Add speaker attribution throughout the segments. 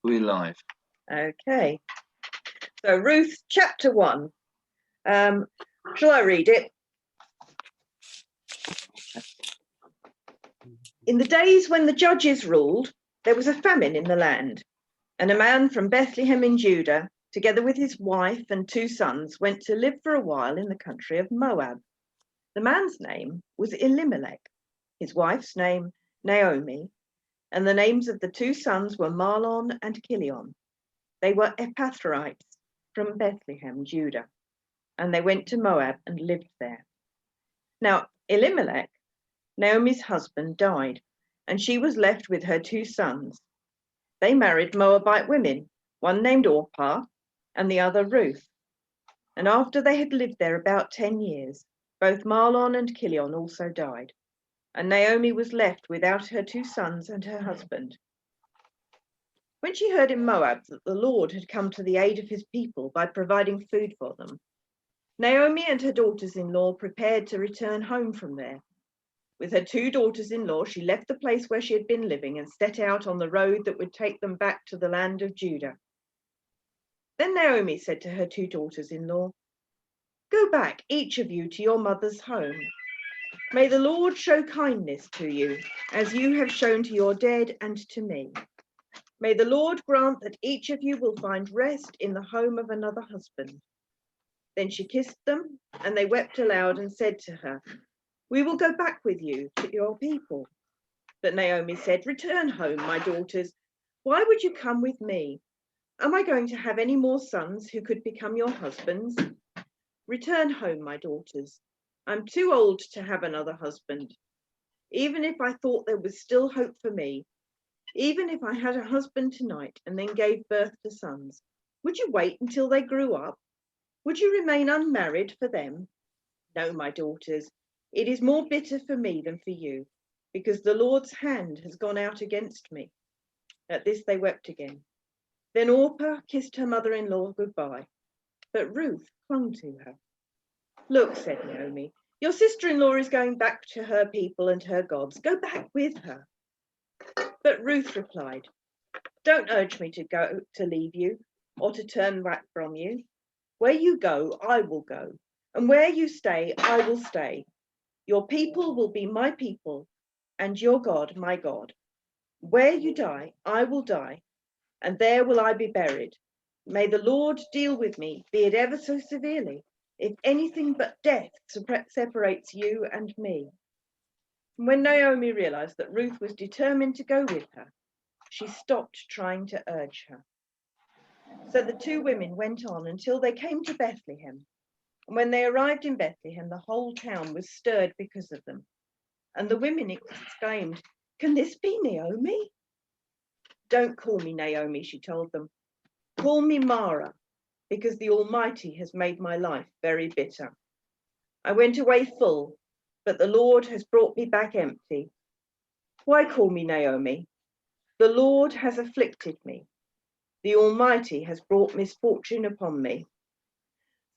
Speaker 1: We're live.
Speaker 2: Okay. So Ruth chapter 1. Shall I read it? In the days when the judges ruled, there was a famine in the land, and a man from Bethlehem in Judah, together with his wife and 2 sons, went to live for a while in the country of Moab. The man's name was Elimelech, his wife's name Naomi, and the names of the 2 sons were Mahlon and Chilion. They were Ephrathites from Bethlehem, Judah, and they went to Moab and lived there. Now Elimelech, Naomi's husband, died, and she was left with her 2 sons. They married Moabite women, one named Orpah and the other Ruth. And after they had lived there about 10 years, both Mahlon and Chilion also died, and Naomi was left without her 2 sons and her husband. When she heard in Moab that the Lord had come to the aid of his people by providing food for them, Naomi and her daughters-in-law prepared to return home from there. With her 2 daughters-in-law, she left the place where she had been living and set out on the road that would take them back to the land of Judah. Then Naomi said to her 2 daughters-in-law, "Go back, each of you, to your mother's home. May the Lord show kindness to you, as you have shown to your dead and to me. May the Lord grant that each of you will find rest in the home of another husband." Then she kissed them, and they wept aloud and said to her, "We will go back with you to your people." But Naomi said, "Return home, my daughters. Why would you come with me? Am I going to have any more sons who could become your husbands? Return home, my daughters. I'm too old to have another husband. Even if I thought there was still hope for me, even if I had a husband tonight and then gave birth to sons, would you wait until they grew up? Would you remain unmarried for them? No, my daughters, it is more bitter for me than for you, because the Lord's hand has gone out against me." At this they wept again. Then Orpah kissed her mother-in-law goodbye, but Ruth clung to her. "Look," said Naomi, "your sister-in-law is going back to her people and her gods. Go back with her." But Ruth replied, "Don't urge me to leave you or to turn back from you. Where you go, I will go, and where you stay, I will stay. Your people will be my people, and your God, my God. Where you die, I will die, and there will I be buried. May the Lord deal with me, be it ever so severely, if anything but death separates you and me." And when Naomi realized that Ruth was determined to go with her, she stopped trying to urge her. So the 2 women went on until they came to Bethlehem. And when they arrived in Bethlehem, the whole town was stirred because of them. And the women exclaimed, "Can this be Naomi?" "Don't call me Naomi," she told them. "Call me Mara, because the Almighty has made my life very bitter. I went away full, but the Lord has brought me back empty. Why call me Naomi? The Lord has afflicted me. The Almighty has brought misfortune upon me."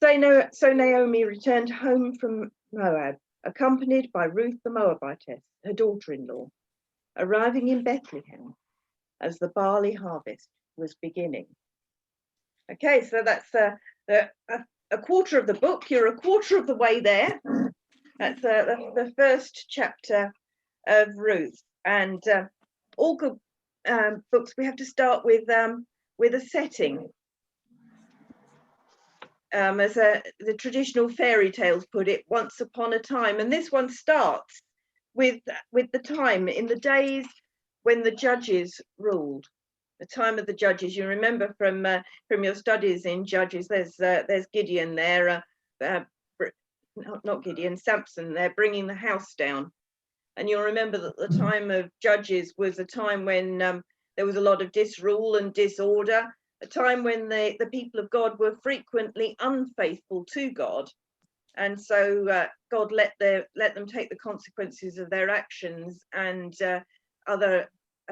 Speaker 2: So Naomi returned home from Moab, accompanied by Ruth the Moabitess, her daughter-in-law, arriving in Bethlehem as the barley harvest was beginning. Okay, so that's a quarter of the book. You're a quarter of the way there. That's the first chapter of Ruth. And all good books, we have to start with a setting. As the traditional fairy tales put it, once upon a time. And this one starts with the time in the days when the judges ruled. The time of the judges. You remember from your studies in Judges, there's Gideon there, not Gideon, Samson. They're bringing the house down, and you'll remember that the time of Judges was a time when there was a lot of disrule and disorder. A time when the people of God were frequently unfaithful to God, and so God let them take the consequences of their actions, and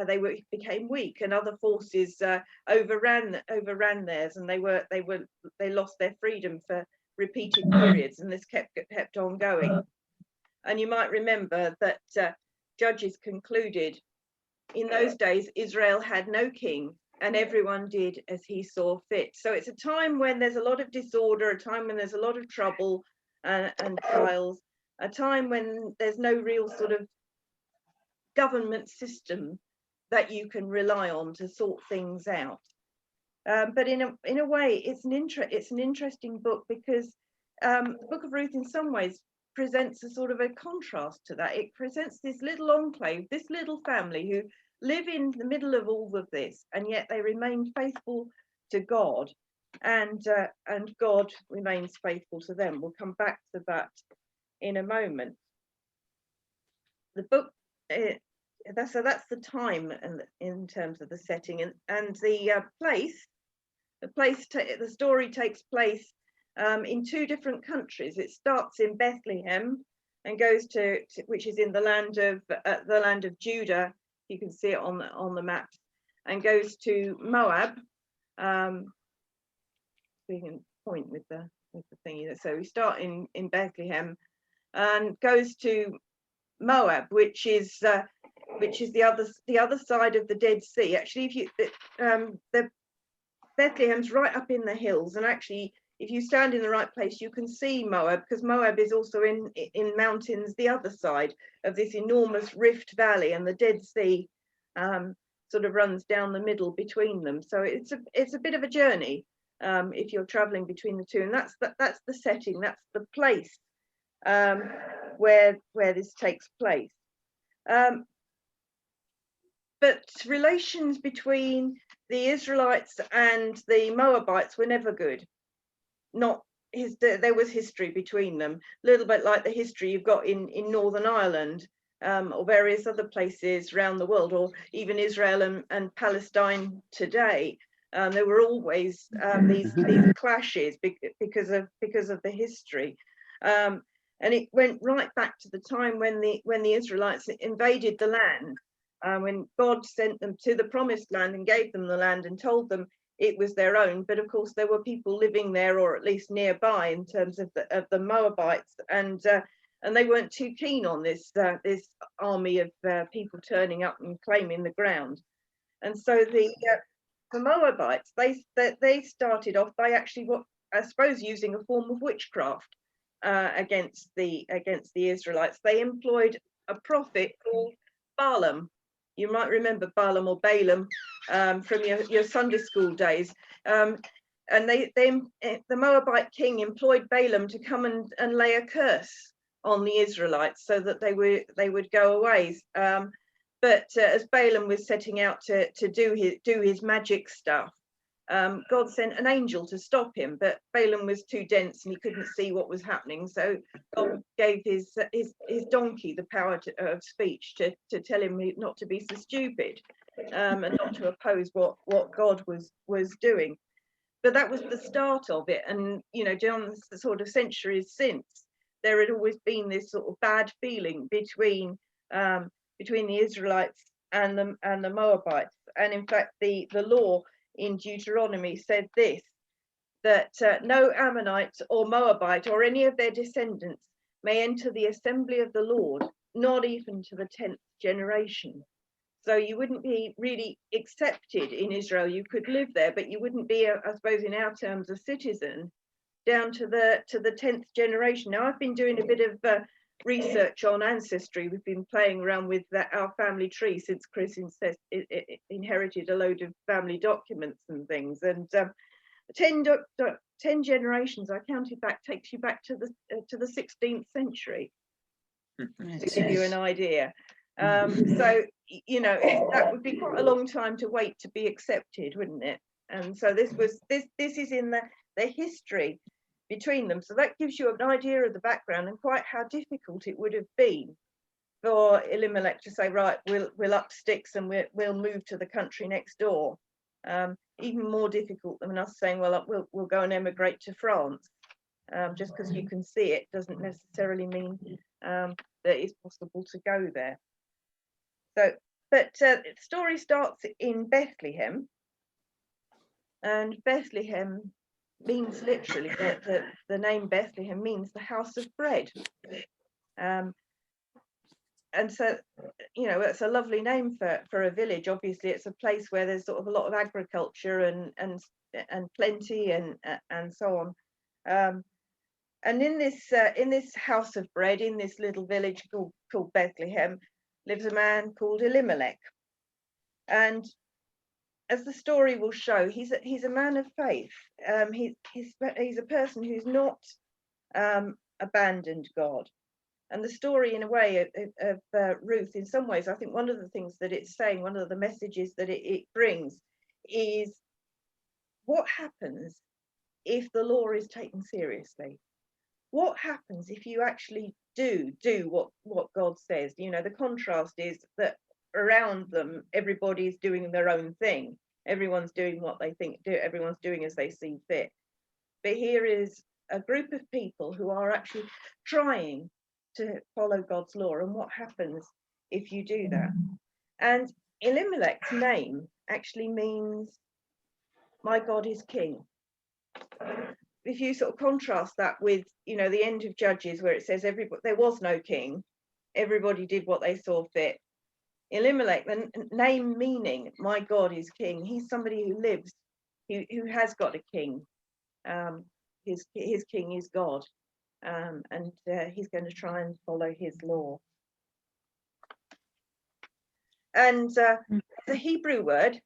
Speaker 2: they became weak, and other forces overran theirs, and they lost their freedom for repeated periods, and this kept on going. And you might remember that Judges concluded in those days, Israel had no king, and everyone did as he saw fit. So it's a time when there's a lot of disorder, a time when there's a lot of trouble and trials, a time when there's no real sort of government system that you can rely on to sort things out. But in a way, it's an interesting book, because the Book of Ruth, in some ways, presents a sort of a contrast to that. It presents this little enclave, this little family who live in the middle of all of this, and yet they remain faithful to God, and God remains faithful to them. We'll come back to that in a moment. The book, that's the time, and in terms of the setting, and the place. The story takes place in two different countries. It starts in Bethlehem and goes to which is in the land of Judah. You can see it on the map, and goes to Moab. We can point with the thingy. So we start in Bethlehem and goes to Moab, which is the other side of the Dead Sea. Actually, if you the Bethlehem's right up in the hills, and actually, if you stand in the right place, you can see Moab, because Moab is also in mountains the other side of this enormous rift valley, and the Dead Sea sort of runs down the middle between them. So it's a bit of a journey if you're traveling between the two, and that's the setting, that's the place where this takes place. But relations between the Israelites and the Moabites were never good. There was history between them, a little bit like the history you've got in Northern Ireland or various other places around the world, or even Israel and Palestine today. There were always these clashes because of the history, and it went right back to the time when the Israelites invaded the land. When God sent them to the promised land and gave them the land and told them it was their own, but of course there were people living there, or at least nearby, in terms of the Moabites, and they weren't too keen on this army of people turning up and claiming the ground. And so the Moabites, they started off by actually, what I suppose, using a form of witchcraft against the Israelites. They employed a prophet called Balaam. You might remember Balaam or Balaam from your Sunday school days. And the Moabite king employed Balaam to come and lay a curse on the Israelites so that they would go away. But as Balaam was setting out to do his magic stuff, God sent an angel to stop him, but Balaam was too dense and he couldn't see what was happening. So God gave his donkey the power of speech to tell him not to be so stupid and not to oppose what God was doing. But that was the start of it. And during the sort of centuries since, there had always been this sort of bad feeling between the Israelites and the Moabites. And in fact, the law in Deuteronomy said this, that no Ammonite or Moabite or any of their descendants may enter the assembly of the Lord, not even to the 10th generation. So you wouldn't be really accepted in Israel. You could live there, but you wouldn't be, I suppose, in our terms, a citizen down to the 10th generation. Now, I've been doing a bit of research on ancestry. We've been playing around with our family tree since Chris inherited a load of family documents and things. And 10 generations, I counted back, takes you back to the 16th century, to give you an idea. So that would be quite a long time to wait to be accepted, wouldn't it? And so this is in the history between them. So that gives you an idea of the background and quite how difficult it would have been for Elimelech to say, right, we'll up sticks and we'll move to the country next door. Even more difficult than us saying, well, we'll go and emigrate to France. Just because you can see it doesn't necessarily mean that it's possible to go there. So, but the story starts in Bethlehem, and Bethlehem means literally, the name Bethlehem means the house of bread. And and so, it's a lovely name for a village. Obviously, it's a place where there's sort of a lot of agriculture and plenty and so on. And in this house of bread, in this little village called Bethlehem, lives a man called Elimelech. And as the story will show, he's a man of faith. He's a person who's not abandoned God. And the story, in a way, of Ruth, in some ways, I think one of the things that it's saying, one of the messages that it brings, is what happens if the law is taken seriously? What happens if you actually do what God says? The contrast is that around them, everybody's doing their own thing. Everyone's doing what they think do. Everyone's doing as they see fit. But here is a group of people who are actually trying to follow God's law. And what happens if you do that? And Elimelech's name actually means my God is king. If you sort of contrast that with, the end of Judges, where it says there was no king, everybody did what they saw fit. Elimelech, the name meaning my God is king. He's somebody who lives, who has got a king. His king is God, and he's going to try and follow his law. And the Hebrew word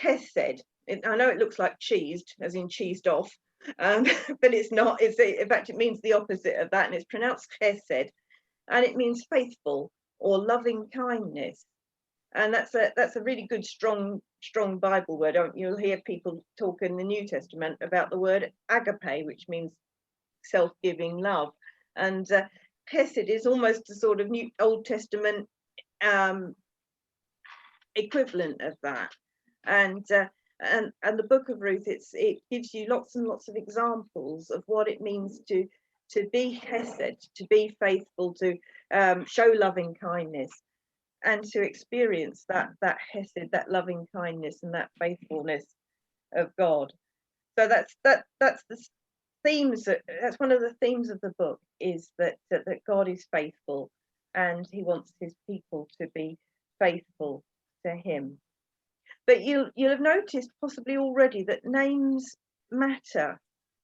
Speaker 2: chesed, I know it looks like cheesed, as in cheesed off, but it's not. In fact, it means the opposite of that, and it's pronounced chesed, and it means faithful or loving kindness. And that's a really good, strong Bible word. You'll hear people talk in the New Testament about the word agape, which means self-giving love. And chesed is almost a sort of New Old Testament equivalent of that. And the book of Ruth, it gives you lots and lots of examples of what it means to be chesed, to be faithful, to show loving kindness, and to experience that chesed, that loving kindness and that faithfulness of God. So that's the themes. That's one of the themes of the book, is that God is faithful, and he wants his people to be faithful to him. But you'll have noticed possibly already that names matter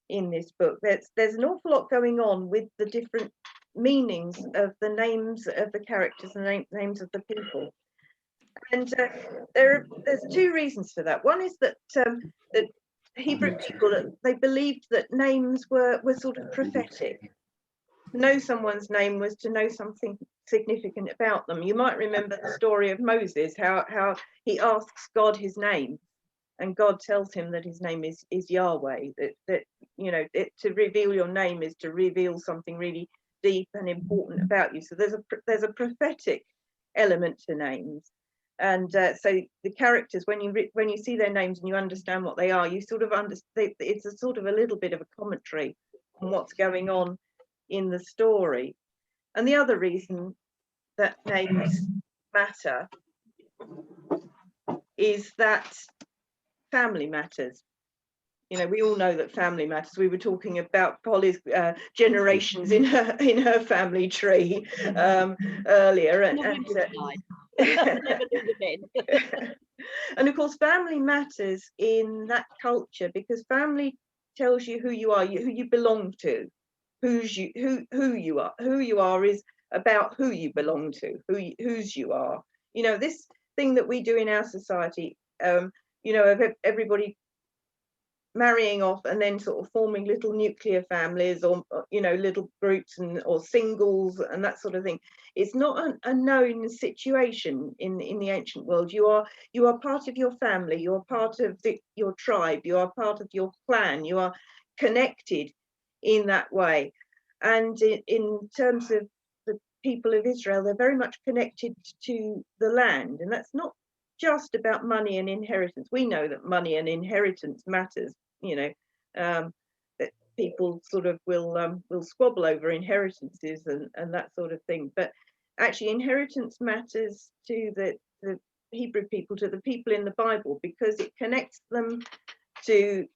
Speaker 2: in this book. There's an awful lot going on with the different meanings of the names of the characters and names of the people. And there's two reasons for that. One is that the Hebrew people, they believed that names were sort of prophetic. To know someone's name was to know something significant about them. You might remember the story of Moses, how he asks God his name, and God tells him that his name is Yahweh. That to reveal your name is to reveal something really deep and important about you. So there's a prophetic element to names. And so the characters, when you see their names and you understand what they are, you sort of understand. It's a sort of a little bit of a commentary on what's going on in the story. And the other reason that names matter is that family matters. We all know that family matters. We were talking about Polly's generations in her family tree earlier, and of course family matters in that culture, because family tells you who you are, who you belong to, who you are. Who you are is about who you belong to, whose you are. This thing that we do in our society, of everybody marrying off and then sort of forming little nuclear families, or little groups or singles and that sort of thing. It's not a known situation in the ancient world. You are part of your family, you are part of your tribe, you are part of your clan, you are connected in that way. And in terms of the people of Israel, they're very much connected to the land, and that's not just about money and inheritance. We know that money and inheritance matters, that people sort of will squabble over inheritances and that sort of thing. But actually inheritance matters to the Hebrew people, to the people in the Bible, because it connects them to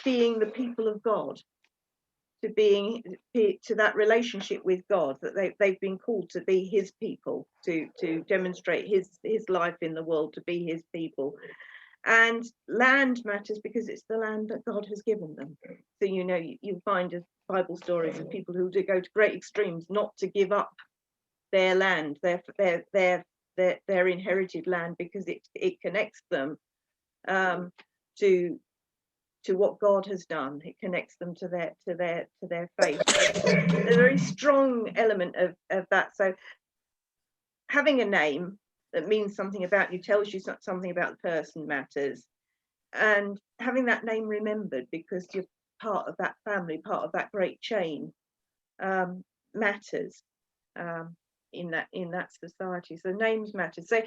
Speaker 2: being the people of God. to that relationship with God, that they've been called to be his people, to demonstrate his life in the world, to be his people. And land matters because it's the land that God has given them. So you find Bible stories of people who do go to great extremes not to give up their land, their inherited land, because it connects them to what God has done. It connects them to their faith. There's a very strong element of that. So having a name that means something about you, tells you something about the person, matters. And having that name remembered because you're part of that family, part of that great chain, matters in that society. So names matter. So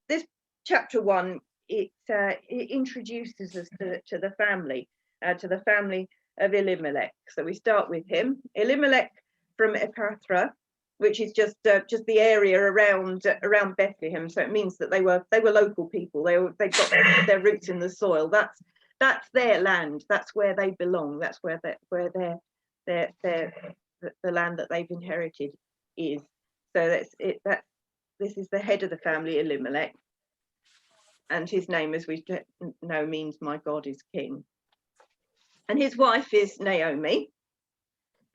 Speaker 2: this chapter 1, it introduces us to the family of Elimelech. So we start with him, Elimelech from Ephrathah, which is just the area around Bethlehem. So it means that they were local people. They got their roots in the soil. That's their land. That's where they belong. That's where the land that they've inherited is. So that's it. This is the head of the family, Elimelech. And his name, as we know, means my God is king. And his wife is Naomi.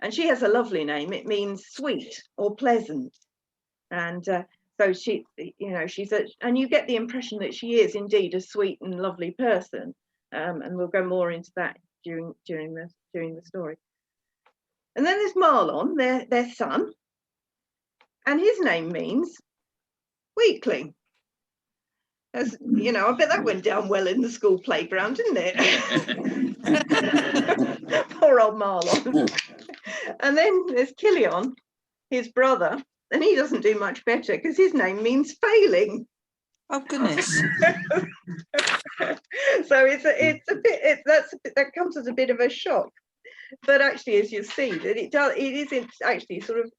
Speaker 2: And she has a lovely name. It means sweet or pleasant. And so she's and you get the impression that she is indeed a sweet and lovely person. And we'll go more into that during the story. And then there's Marlon, their son. And his name means weakling. As you know, I bet that went down well in the school playground, didn't it? Poor old Marlon. And then there's Kilion, his brother, and he doesn't do much better because his name means failing.
Speaker 1: Oh goodness.
Speaker 2: So that comes as a bit of a shock. But actually, as you see, that it is actually sort of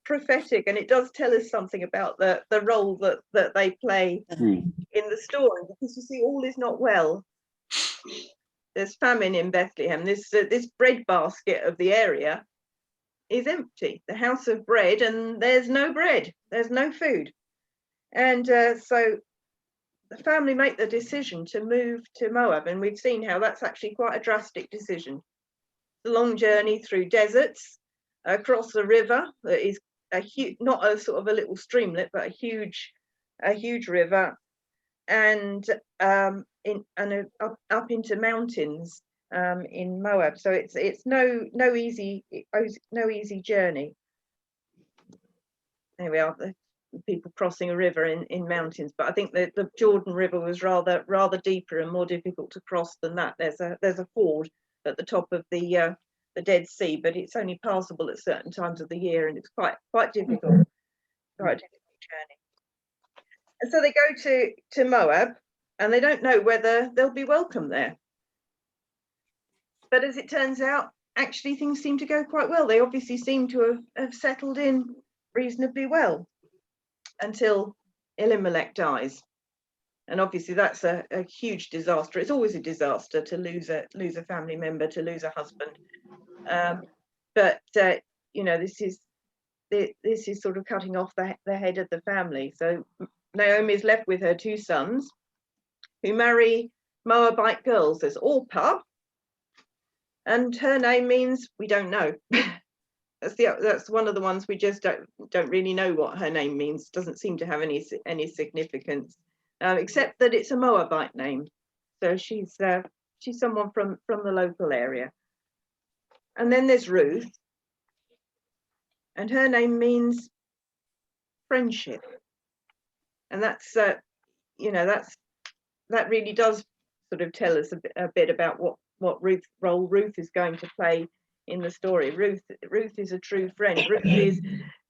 Speaker 2: prophetic, and it does tell us something about the role that they play in the story, because you see, all is not well. There's famine in Bethlehem. This bread basket of the area is empty, the house of bread, and there's no bread, there's no food. And so the family make the decision to move to Moab, and we've seen how that's actually quite a drastic decision. It's a long journey through deserts, across a river that is not a sort of a little streamlet, but a huge river, and up into mountains in Moab. So it's no easy journey. There we are, the people crossing a river in mountains, but I think the Jordan River was rather deeper and more difficult to cross than that. There's a ford at the top of the Dead Sea, but it's only passable at certain times of the year, and it's quite difficult, quite a difficult journey. And so they go to Moab, and they don't know whether they'll be welcome there. But as it turns out, actually things seem to go quite well. They obviously seem to have settled in reasonably well until Elimelech dies. And obviously that's a huge disaster. It's always a disaster to lose a family member, to lose a husband. But this is sort of cutting off the head of the family. So Naomi is left with her 2 sons, who marry Moabite girls. There's Orpah, and her name means we don't know. That's one of the ones we just don't really know what her name means. Doesn't seem to have any significance, except that it's a Moabite name. So she's someone from the local area. And then there's Ruth, and her name means friendship. And that really does sort of tell us a bit about what role Ruth is going to play in the story. Ruth is a true friend. Ruth is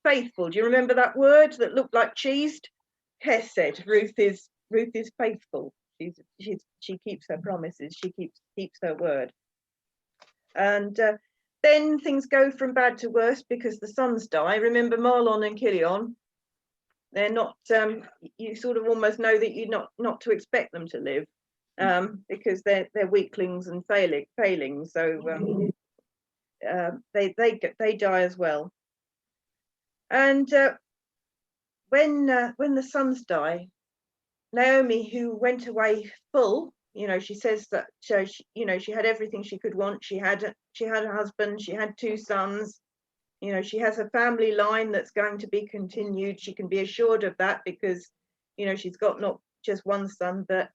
Speaker 2: faithful. Do you remember that word that looked like cheese? Hesed. Ruth is faithful. She keeps her promises. She keeps her word. And then things go from bad to worse because the sons die. Remember Marlon and Kilion? They're not. You sort of almost know that you're not to expect them to live, because they're weaklings and failing. So they die as well. And when the sons die, Naomi, who went away full, she says that she had everything she could want. She had a husband, she had 2 sons. She has a family line that's going to be continued. She can be assured of that because, she's got not just 1 son, but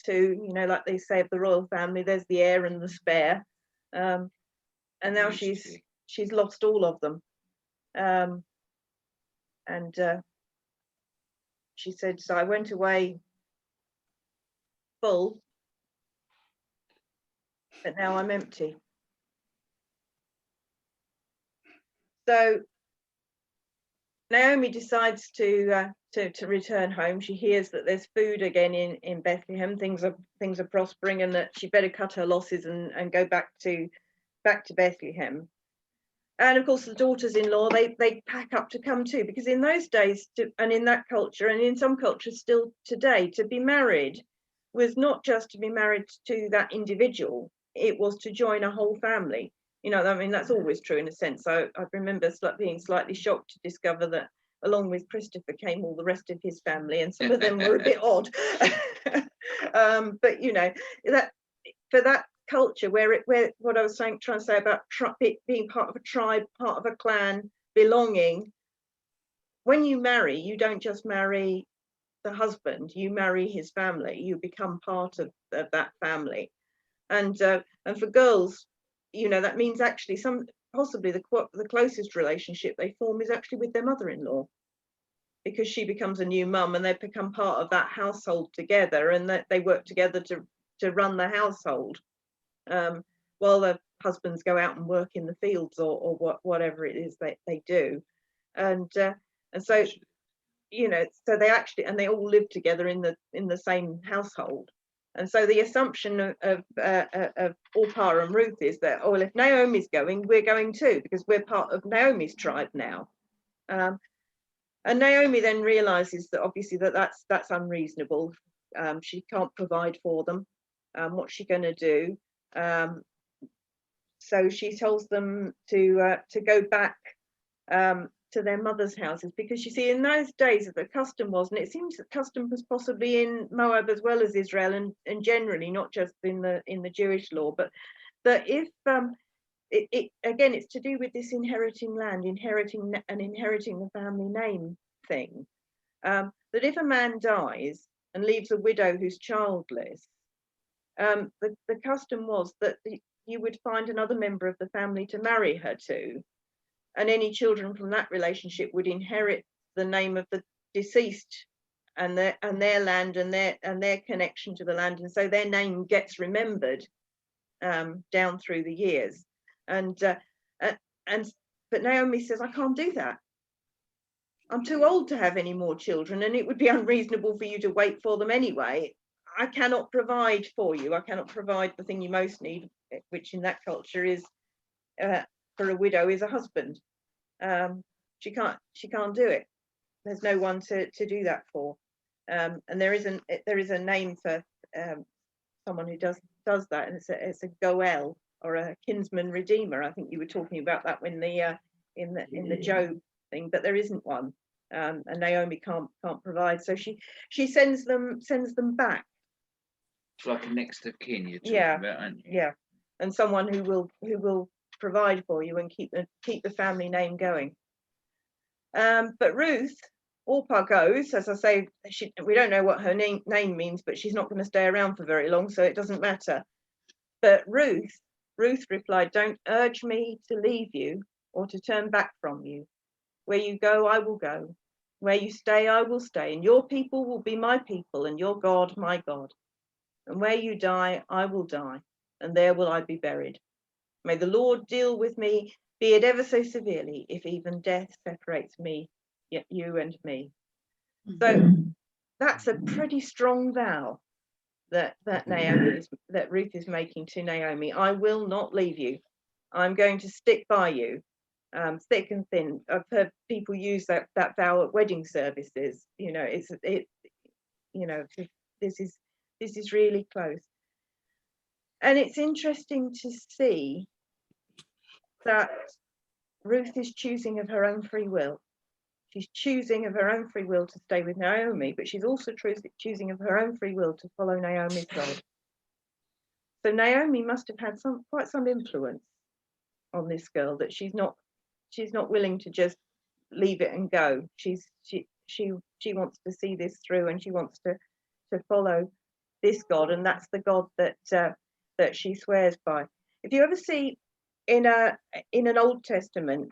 Speaker 2: 2. Like they say of the royal family, there's the heir and the spare. And now she's lost all of them. And she said, so I went away full, but now I'm empty. So Naomi decides to return home. She hears that there's food again in Bethlehem. Things are prospering, and that she better cut her losses and go back to Bethlehem. And of course, the daughters-in-law they pack up to come too, because in those days, and in that culture, and in some cultures still today, to be married was not just to be married to that individual. It was to join a whole family. That's always true in a sense. So I remember being slightly shocked to discover that along with Christopher came all the rest of his family, and some of them were a bit odd. But that for that culture where what I was trying to say about being part of a tribe, part of a clan, belonging. When you marry, you don't just marry the husband, you marry his family. You become part of that family, and for girls, that means actually possibly the closest relationship they form is actually with their mother-in-law, because she becomes a new mum and they become part of that household together, and that they work together to run the household, while the husbands go out and work in the fields or whatever it is they do, and so so they all live together in the same household. And so the assumption of Orpah and Ruth is that, well, if Naomi's going, we're going too, because we're part of Naomi's tribe now. And Naomi then realizes that obviously that's unreasonable. She can't provide for them. What's she going to do? So she tells them to go back to their mother's houses, because you see, in those days the custom was, and it seems that custom was possibly in Moab as well as Israel, and generally not just in the Jewish law, but that if again, it's to do with this inheriting land, inheriting the family name thing, that if a man dies and leaves a widow who's childless, the custom was that you would find another member of the family to marry her to, and any children from that relationship would inherit the name of the deceased and their land and their connection to the land, and so their name gets remembered down through the years. But Naomi says, I can't do that. I'm too old to have any more children, and it would be unreasonable for you to wait for them anyway. I cannot provide for you. I cannot provide the thing you most need, which in that culture is for a widow is a husband. She can't do it. There's no one to do that for. And there is a name for someone who does that, and it's a goel, or a kinsman redeemer. I think you were talking about that when in the Job thing, but there isn't one. And Naomi can't provide, so she sends them back.
Speaker 1: It's like a next of kin you're talking about, aren't you?
Speaker 2: Yeah, and someone who will provide for you and keep the family name going. But Ruth, Orpah goes, as I say, we don't know what her name means, but she's not going to stay around for very long, so it doesn't matter. But Ruth replied, don't urge me to leave you or to turn back from you. Where you go, I will go. Where you stay, I will stay. And your people will be my people, and your God, my God. And where you die, I will die, and there will I be buried. May the Lord deal with me, be it ever so severely, if even death separates me, yet you and me. So that's a pretty strong vow that Ruth is making to Naomi. I will not leave you. I'm going to stick by you, thick and thin. I've heard people use that vow at wedding services. This is really close. And it's interesting to see that Ruth is choosing of her own free will. She's choosing of her own free will to stay with Naomi, but she's also choosing of her own free will to follow Naomi's God. So Naomi must have had quite some influence on this girl, that she's not willing to just leave it and go. She wants to see this through, and she wants to follow this God, and that's the God that she swears by. If you ever see in an Old Testament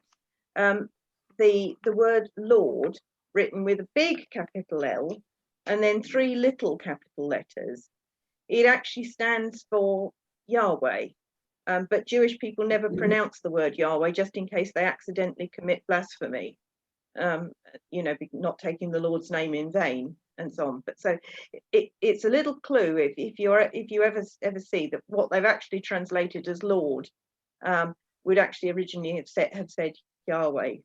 Speaker 2: the word Lord written with a big capital L and then 3 little capital letters, it actually stands for Yahweh. But Jewish people never pronounce the word Yahweh, just in case they accidentally commit blasphemy, not taking the Lord's name in vain and so on. But so it's a little clue if you ever see that what they've actually translated as Lord would actually originally have said Yahweh.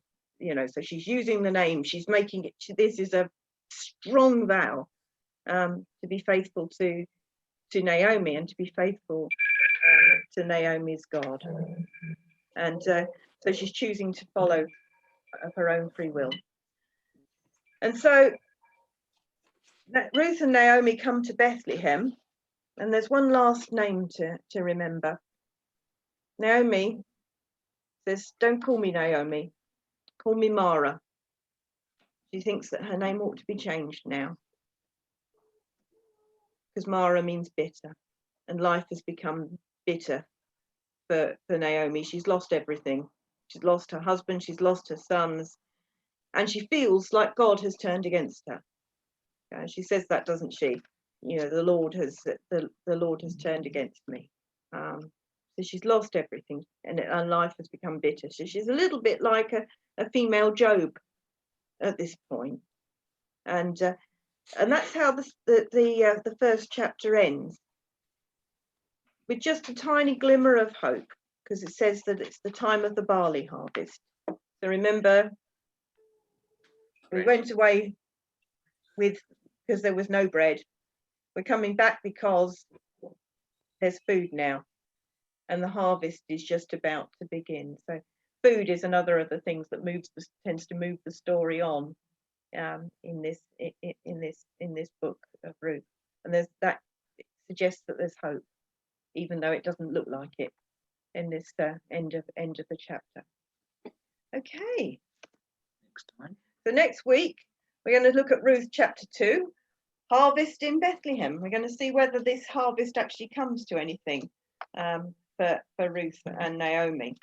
Speaker 2: So she's using the name, she's making it, this is a strong vow to be faithful to Naomi and to be faithful to Naomi's God. And so she's choosing to follow of her own free will. And so Ruth and Naomi come to Bethlehem, and there's one last name to remember. Naomi says, "Don't call me Naomi, call me Mara." She thinks that her name ought to be changed now, because Mara means bitter, and life has become bitter for Naomi. She's lost everything. She's lost her husband, she's lost her sons, and she feels like God has turned against her. She says that, doesn't she? The Lord has turned against me. So she's lost everything, and life has become bitter. So she's a little bit like a female Job at this point, and that's how the first chapter ends, with just a tiny glimmer of hope, because it says that it's the time of the barley harvest. So remember, we went away because there was no bread. We're coming back because there's food now, and the harvest is just about to begin. So food is another of the things that tends to move the story on in this book of Ruth, and that suggests that there's hope, even though it doesn't look like it in this end of the chapter. Okay.
Speaker 1: Next time.
Speaker 2: So next week we're going to look at Ruth chapter 2, harvest in Bethlehem. We're going to see whether this harvest actually comes to anything for Ruth and Naomi.